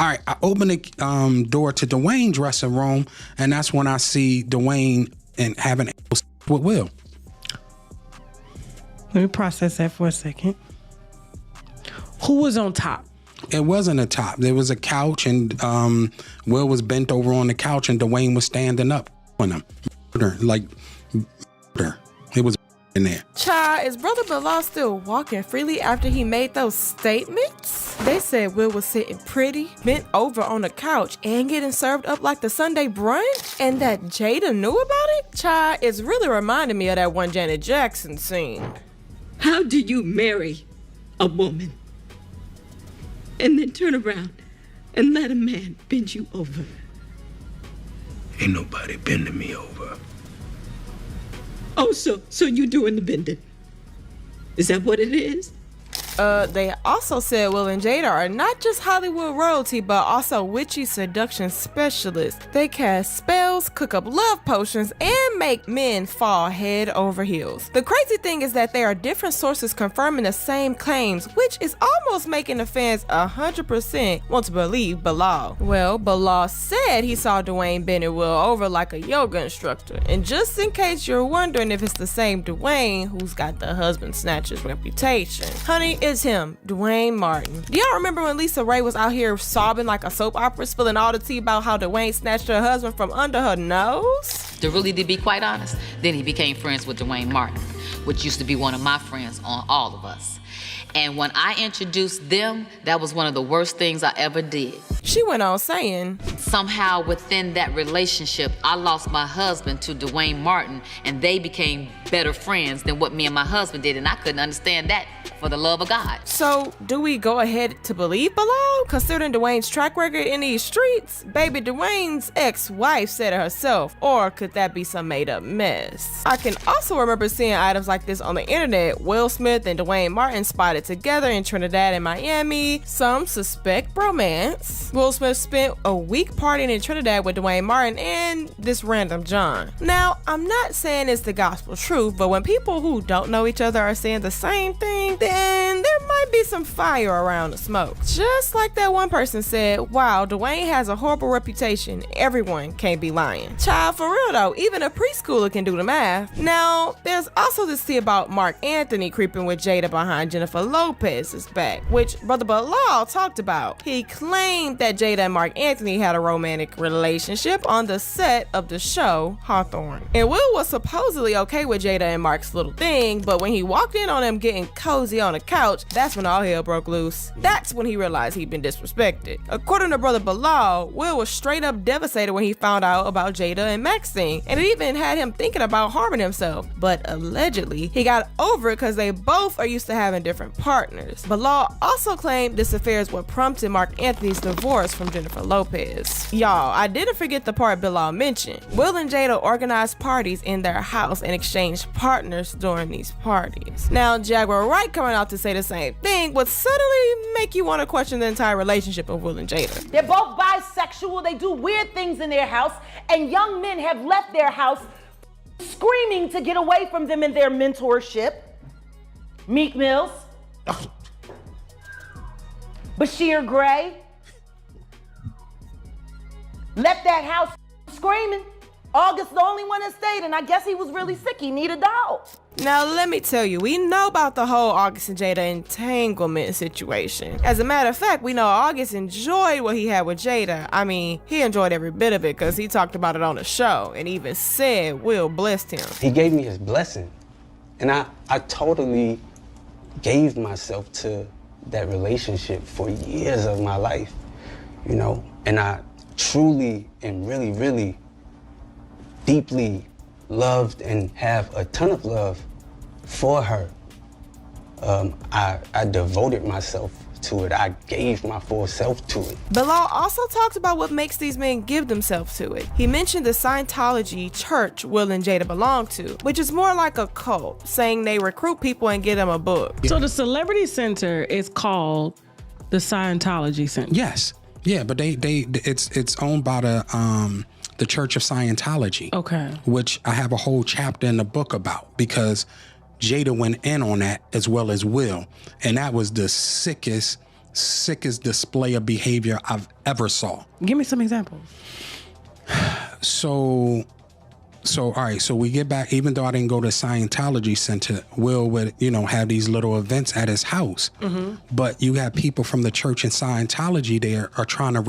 All right, I open the door to Dwayne's dressing room, and that's when I see Dwayne and having sex with Will. Let me process that for a second. Who was on top? It wasn't a top. There was a couch, and Will was bent over on the couch, and Dwayne was standing up on him. It was in there. Child, is Brother Bilal still walking freely after he made those statements? They said Will was sitting pretty, bent over on the couch, and getting served up like the Sunday brunch, and that Jada knew about it? Child, it's really reminding me of that one Janet Jackson scene. How do you marry a woman and then turn around and let a man bend you over? Ain't nobody bending me over. Oh, so you doing the bending? Is that what it is? They also said Will and Jada are not just Hollywood royalty, but also witchy seduction specialists. They cast spells, cook up love potions, and make men fall head over heels. The crazy thing is that there are different sources confirming the same claims, which is almost making the fans 100% want to believe Bilal. Well, Bilal said he saw Dwayne bending Will over like a yoga instructor. And just in case you're wondering if it's the same Dwayne who's got the husband snatcher's reputation, honey, it's him, Dwayne Martin. Do y'all remember when Lisa Ray was out here sobbing like a soap opera, spilling all the tea about how Dwayne snatched her husband from under her nose? To be quite honest, then he became friends with Dwayne Martin, which used to be one of my friends on All of Us. And when I introduced them, that was one of the worst things I ever did. She went on saying, somehow within that relationship, I lost my husband to Dwayne Martin, and they became better friends than what me and my husband did, and I couldn't understand that for the love of God. So, do we go ahead to believe Bilal, considering Dwayne's track record in these streets? Baby, Dwayne's ex-wife said it herself, or could that be some made-up mess? I can also remember seeing items like this on the internet. Will Smith and Dwayne Martin spotted together in Trinidad and Miami. Some suspect bromance. Will Smith spent a week partying in Trinidad with Dwayne Martin and this random John. Now, I'm not saying it's the gospel truth, but when people who don't know each other are saying the same thing, then there might be some fire around the smoke. Just like that one person said, wow, Dwayne has a horrible reputation. Everyone can't be lying. Child, for real though, even a preschooler can do the math. Now, there's also this tea about Mark Anthony creeping with Jada behind Jennifer Lopez's back, which Brother Bilal talked about. He claimed that Jada and Mark Anthony had a romantic relationship on the set of the show Hawthorne. And Will was supposedly okay with Jada and Mark's little thing, but when he walked in on them getting cozy on the couch, that's when all hell broke loose. That's when he realized he'd been disrespected. According to Brother Bilal, Will was straight up devastated when he found out about Jada and Maxine, and it even had him thinking about harming himself. But allegedly, he got over it because they both are used to having different partners. Bilal also claimed this affair is what prompted Mark Anthony's divorce from Jennifer Lopez. Y'all, I didn't forget the part Bilal mentioned. Will and Jada organized parties in their house and exchanged partners during these parties. Now, Jaguar Wright coming out to say the same thing would suddenly make you want to question the entire relationship of Will and Jada. They're both bisexual, they do weird things in their house, and young men have left their house screaming to get away from them in their mentorship. Meek Mills. Bashir Gray. Left that house screaming. August the only one that stayed, and I guess he was really sick. He needed a dog. Now, let me tell you, we know about the whole August and Jada entanglement situation. As a matter of fact, we know August enjoyed what he had with Jada. I mean, he enjoyed every bit of it because he talked about it on the show and even said Will blessed him. He gave me his blessing, and I totally gave myself to that relationship for years of my life, you know, and I truly and really, really deeply loved and have a ton of love for her. I devoted myself to it. I gave my full self to it. Bilal also talked about what makes these men give themselves to it. He mentioned the Scientology church Will and Jada belong to, which is more like a cult, saying they recruit people and get them a book. So the Celebrity Center is called the Scientology Center? Yes. Yeah, but it's owned by the Church of Scientology. Okay. Which I have a whole chapter in the book about, because Jada went in on that as well as Will. And that was the sickest sickest display of behavior I've ever saw. Give me some examples. So all right, so we get back, even though I didn't go to Scientology Center, Will would, have these little events at his house. But you have people from the church and Scientology there are trying to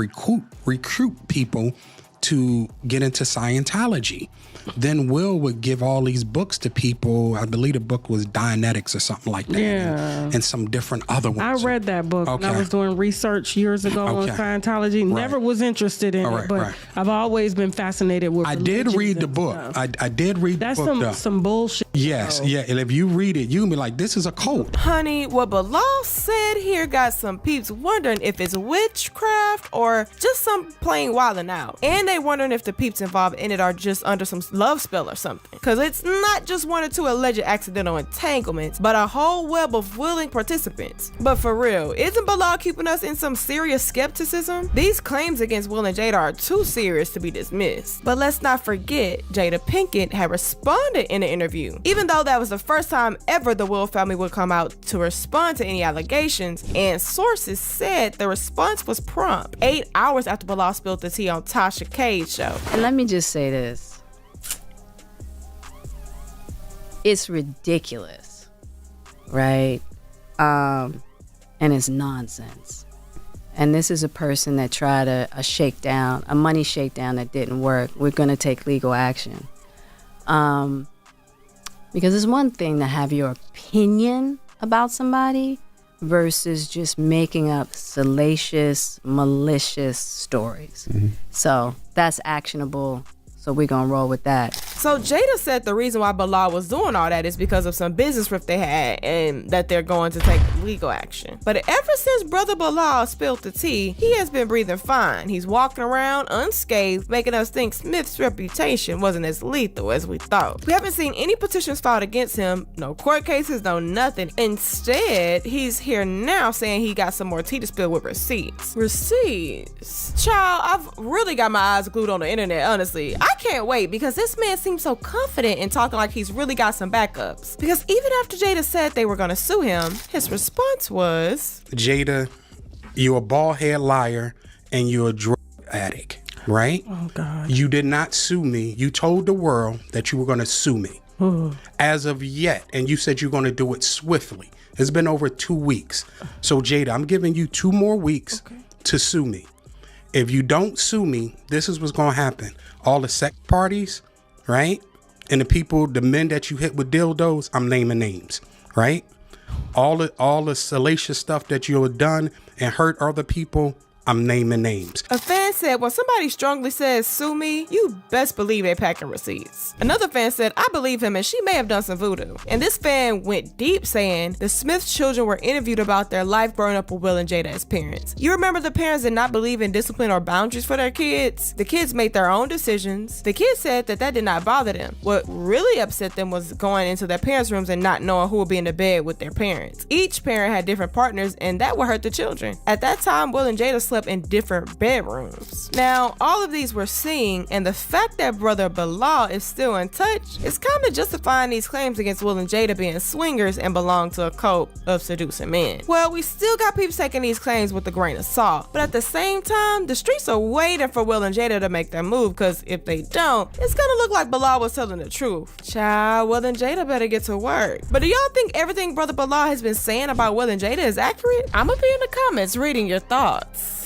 recruit people to get into Scientology. Then Will would give all these books to people. I believe the book was Dianetics or something like that. Yeah. And some different other ones. I read that book when I was doing research years ago on Scientology. Never was interested in it, but I've always been fascinated with I did read the book. I did read the book. That's some bullshit. Yes, yeah. And if you read it, you can be like, this is a cult. Honey, what Bilal said here got some peeps wondering if it's witchcraft or just some plain wilding out. And they wondering if the peeps involved in it are just under some love spell or something. Because it's not just one or two alleged accidental entanglements, but a whole web of willing participants. But for real, isn't Bilal keeping us in some serious skepticism? These claims against Will and Jada are too serious to be dismissed. But let's not forget, Jada Pinkett had responded in an interview. Even though that was the first time ever the Will family would come out to respond to any allegations, and sources said the response was prompt, 8 hours after Bilal spilled the tea on Tasha K's show. And let me just say this. It's ridiculous, right? And it's nonsense. And this is a person that tried a money shakedown that didn't work. We're going to take legal action. Because it's one thing to have your opinion about somebody versus just making up salacious, malicious stories. So that's actionable. So we're going to roll with that. So Jada said the reason why Bilal was doing all that is because of some business rift they had and that they're going to take legal action. But ever since brother Bilal spilled the tea, he has been breathing fine. He's walking around unscathed, making us think Smith's reputation wasn't as lethal as we thought. We haven't seen any petitions filed against him, no court cases, no nothing. Instead, he's here now saying he got some more tea to spill with receipts. Receipts? Child, I've really got my eyes glued on the internet, honestly. I can't wait because this man seems so confident in talking like he's really got some backups. Because even after Jada said they were going to sue him, his response was, Jada, you're a bald head liar and you're a drug addict, right? Oh, God. You did not sue me. You told the world that you were going to sue me. As of yet, and you said you're going to do it swiftly. It's been over 2 weeks. So, Jada, I'm giving you 2 more weeks to sue me. If you don't sue me, this is what's going to happen. All the sex parties, right? And the men that you hit with dildos, I'm naming names, right? All the salacious stuff that you have done and hurt other people, I'm naming names. A fan said, when somebody strongly says sue me, you best believe they packing receipts. Another fan said, I believe him and she may have done some voodoo. And this fan went deep saying, the Smith children were interviewed about their life growing up with Will and Jada as parents. You remember the parents did not believe in discipline or boundaries for their kids? The kids made their own decisions. The kids said that did not bother them. What really upset them was going into their parents' rooms and not knowing who would be in the bed with their parents. Each parent had different partners and that would hurt the children. At that time, Will and Jada slept in different bedrooms. Now, all of these we're seeing, and the fact that brother Bilal is still in touch is kind of justifying these claims against Will and Jada being swingers and belong to a cult of seducing men. Well, we still got people taking these claims with a grain of salt, but at the same time, the streets are waiting for Will and Jada to make their move, because if they don't, it's gonna look like Bilal was telling the truth. Child, Will and Jada better get to work. But do y'all think everything brother Bilal has been saying about Will and Jada is accurate? I'm gonna be in the comments reading your thoughts.